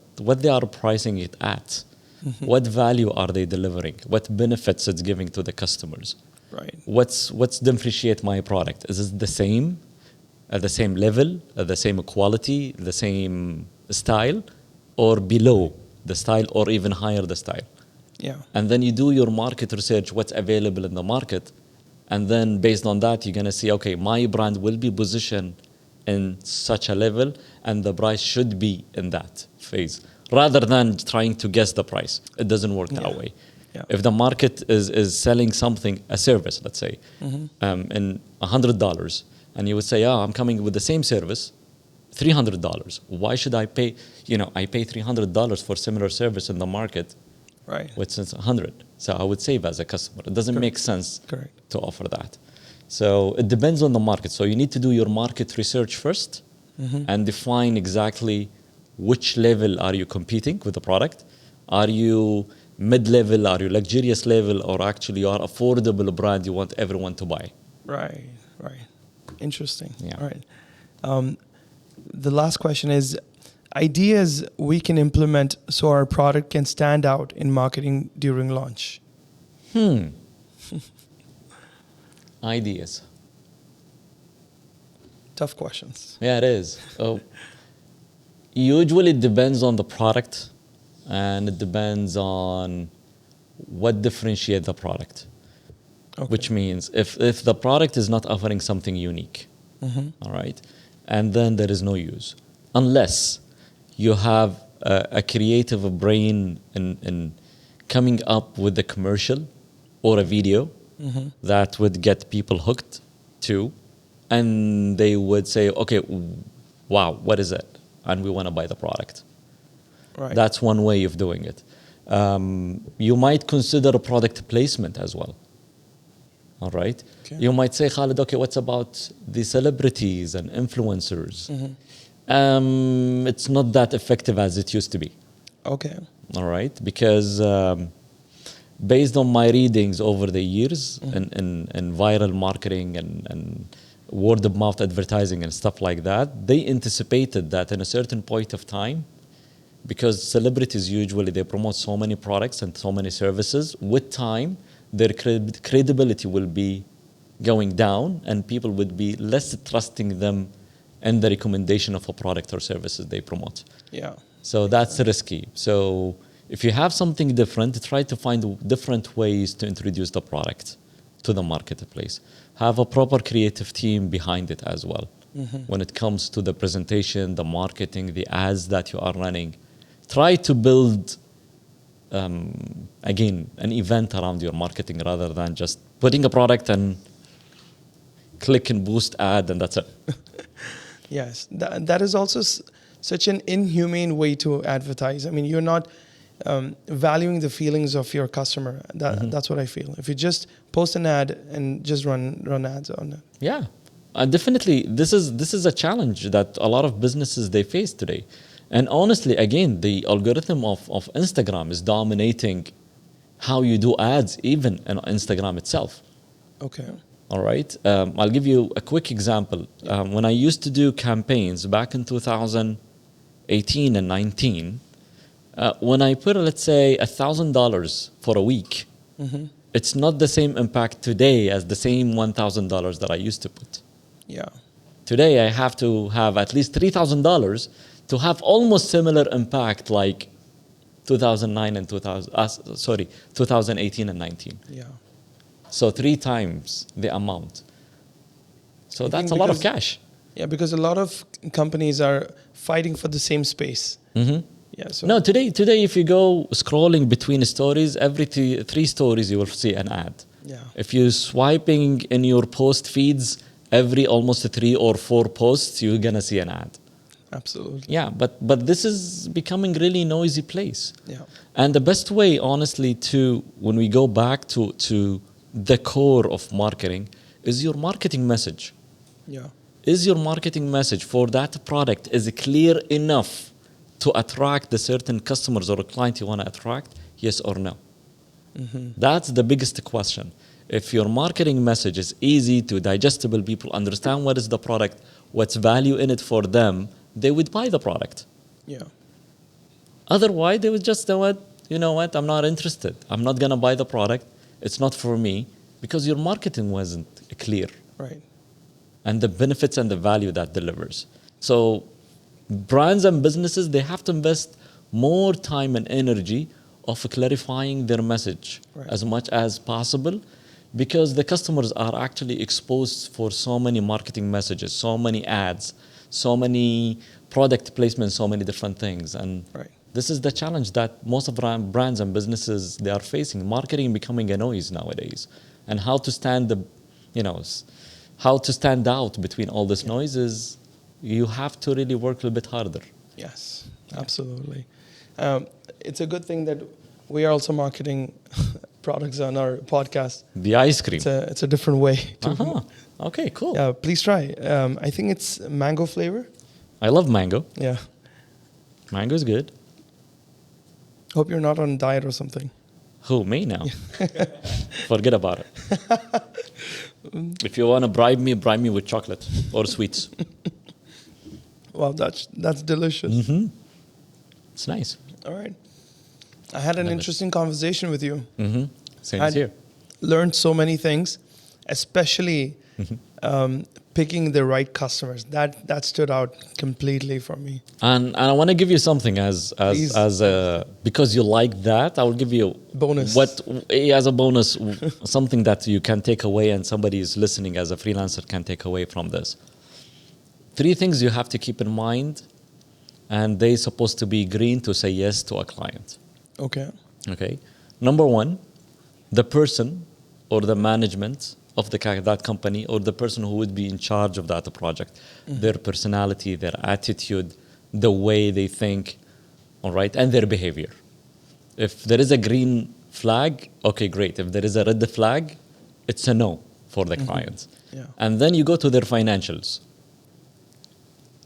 they are pricing it at, what value are they delivering, what benefits it's giving to the customers, right? What's differentiate my product? Is it the same? At the same level, at the same quality, the same style, or below the style, or even higher the style. Yeah. And then you do your market research, what's available in the market, and then based on that, you're gonna see, okay, my brand will be positioned in such a level, and the price should be in that phase, rather than trying to guess the price. It doesn't work that way. Yeah. If the market is selling something, a service, let's say, in $100. And you would say, I'm coming with the same service, $300. Why should I pay? I pay $300 for similar service in the market, right? Which is $100. So I would save as a customer. It doesn't make sense to offer that. So it depends on the market. So you need to do your market research first and define exactly which level are you competing with the product. Are you mid-level? Are you luxurious level? Or actually you are affordable brand you want everyone to buy? Right. Interesting. Yeah. All right. The last question is ideas we can implement so our product can stand out in marketing during launch. Ideas. Tough questions. Yeah, it is. Usually it depends on the product and it depends on what differentiates the product. Which means if the product is not offering something unique, all right, and then there is no use. Unless you have a creative brain in coming up with a commercial or a video that would get people hooked to, and they would say, okay, wow, what is it? And we want to buy the product. Right. That's one way of doing it. You might consider a product placement as well. All right. Okay. You might say, Khalid, okay, what's about the celebrities and influencers? It's not that effective as it used to be. Okay. All right. Because based on my readings over the years in viral marketing and word of mouth advertising and stuff like that, they anticipated that in a certain point of time, because celebrities usually, they promote so many products and so many services, with time, their credibility will be going down and people would be less trusting them in the recommendation of a product or services they promote. Yeah. So that's risky. So if you have something different, try to find different ways to introduce the product to the marketplace. Have a proper creative team behind it as well. When it comes to the presentation, the marketing, the ads that you are running, try to build again, an event around your marketing rather than just putting a product and click and boost ad and that's it. Yes, that is also such an inhumane way to advertise. I mean, you're not valuing the feelings of your customer. That's what I feel. If you just post an ad and just run ads on it. Yeah, definitely. This is a challenge that a lot of businesses they face today. And honestly, again, the algorithm of Instagram is dominating how you do ads, even on Instagram itself. Okay. All right. I'll give you a quick example. When I used to do campaigns back in 2018 and 19, when I put, let's say, $1,000 for a week, it's not the same impact today as the same $1,000 that I used to put. Yeah. Today, I have to have at least $3,000 to have almost similar impact like 2018 and 19. Yeah. So 3 times the amount. So I that's think a lot of cash. Yeah, because a lot of companies are fighting for the same space. Yeah. So No, today if you go scrolling between stories, every 3 stories you will see an ad. Yeah. If you're swiping in your post feeds, every almost 3 or 4 posts, you're gonna see an ad. Absolutely. Yeah, but this is becoming really noisy place. Yeah. And the best way, honestly, when we go back to the core of marketing, is your marketing message. Yeah. Is your marketing message for that product is clear enough to attract the certain customers or a client you want to attract? Yes or no? That's the biggest question. If your marketing message is easy to digestible, people understand what is the product, what's value in it for them, they would buy the product. Yeah. Otherwise, they would just know what, you know what, I'm not interested. I'm not going to buy the product. It's not for me, because your marketing wasn't clear. Right. And the benefits and the value that delivers. So brands and businesses, they have to invest more time and energy of clarifying their message as much as possible, because the customers are actually exposed for so many marketing messages, so many ads, so many product placements, so many different things. And this is the challenge that most of brands and businesses, they are facing. Marketing becoming a noise nowadays. And how to stand how to stand out between all this noises, you have to really work a little bit harder. Yes, absolutely. It's a good thing that we are also marketing products on our podcast. The ice cream. It's a different way. Okay, cool. Yeah, please try. I think it's mango flavor. I love mango. Yeah. Mango is good. Hope you're not on a diet or something. Who, me now? Forget about it. If you want to bribe me with chocolate or sweets. Wow, that's delicious. It's nice. All right. I had an interesting conversation with you. Same here. Learned so many things, especially picking the right customers. That stood out completely for me. And I want to give you something as because you like that, I will give you bonus. As a bonus, something that you can take away and somebody is listening as a freelancer can take away from this. 3 things you have to keep in mind, and they're supposed to be green to say yes to a client. Okay. Number 1, the person or the management of that company, or the person who would be in charge of that project, their personality, their attitude, the way they think, all right, and their behavior. If there is a green flag, okay, great. If there is a red flag, it's a no for the client. Yeah. And then you go to their financials.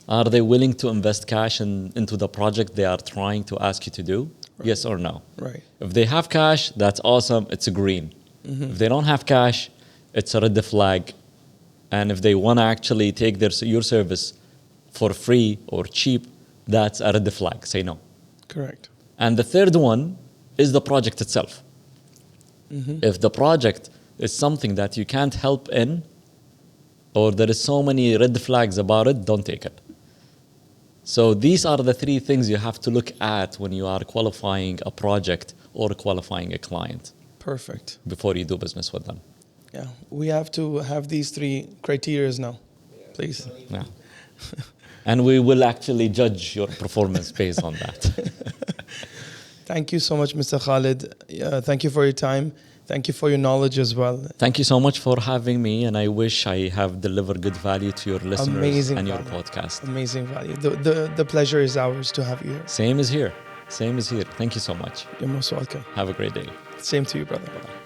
Are they willing to invest cash into the project they are trying to ask you to do? Yes or no? Right. If they have cash, that's awesome. It's a green. If they don't have cash, it's a red flag. And if they want to actually take your service for free or cheap, that's a red flag. Say no. Correct. And the third one is the project itself. If the project is something that you can't help in, or there is so many red flags about it, don't take it. So these are the 3 things you have to look at when you are qualifying a project or qualifying a client. Perfect. Before you do business with them. Yeah, we have to have these 3 criteria now, please. Yeah. And we will actually judge your performance based on that. Thank you so much, Mr. Khalid. Thank you for your time. Thank you for your knowledge as well. Thank you so much for having me, and I wish I have delivered good value to your listeners Amazing and your value. podcast. Amazing value. The pleasure is ours to have you here. Same is here. Same is here. Thank you so much. You're most welcome. Have a great day. Same to you, brother. Bye.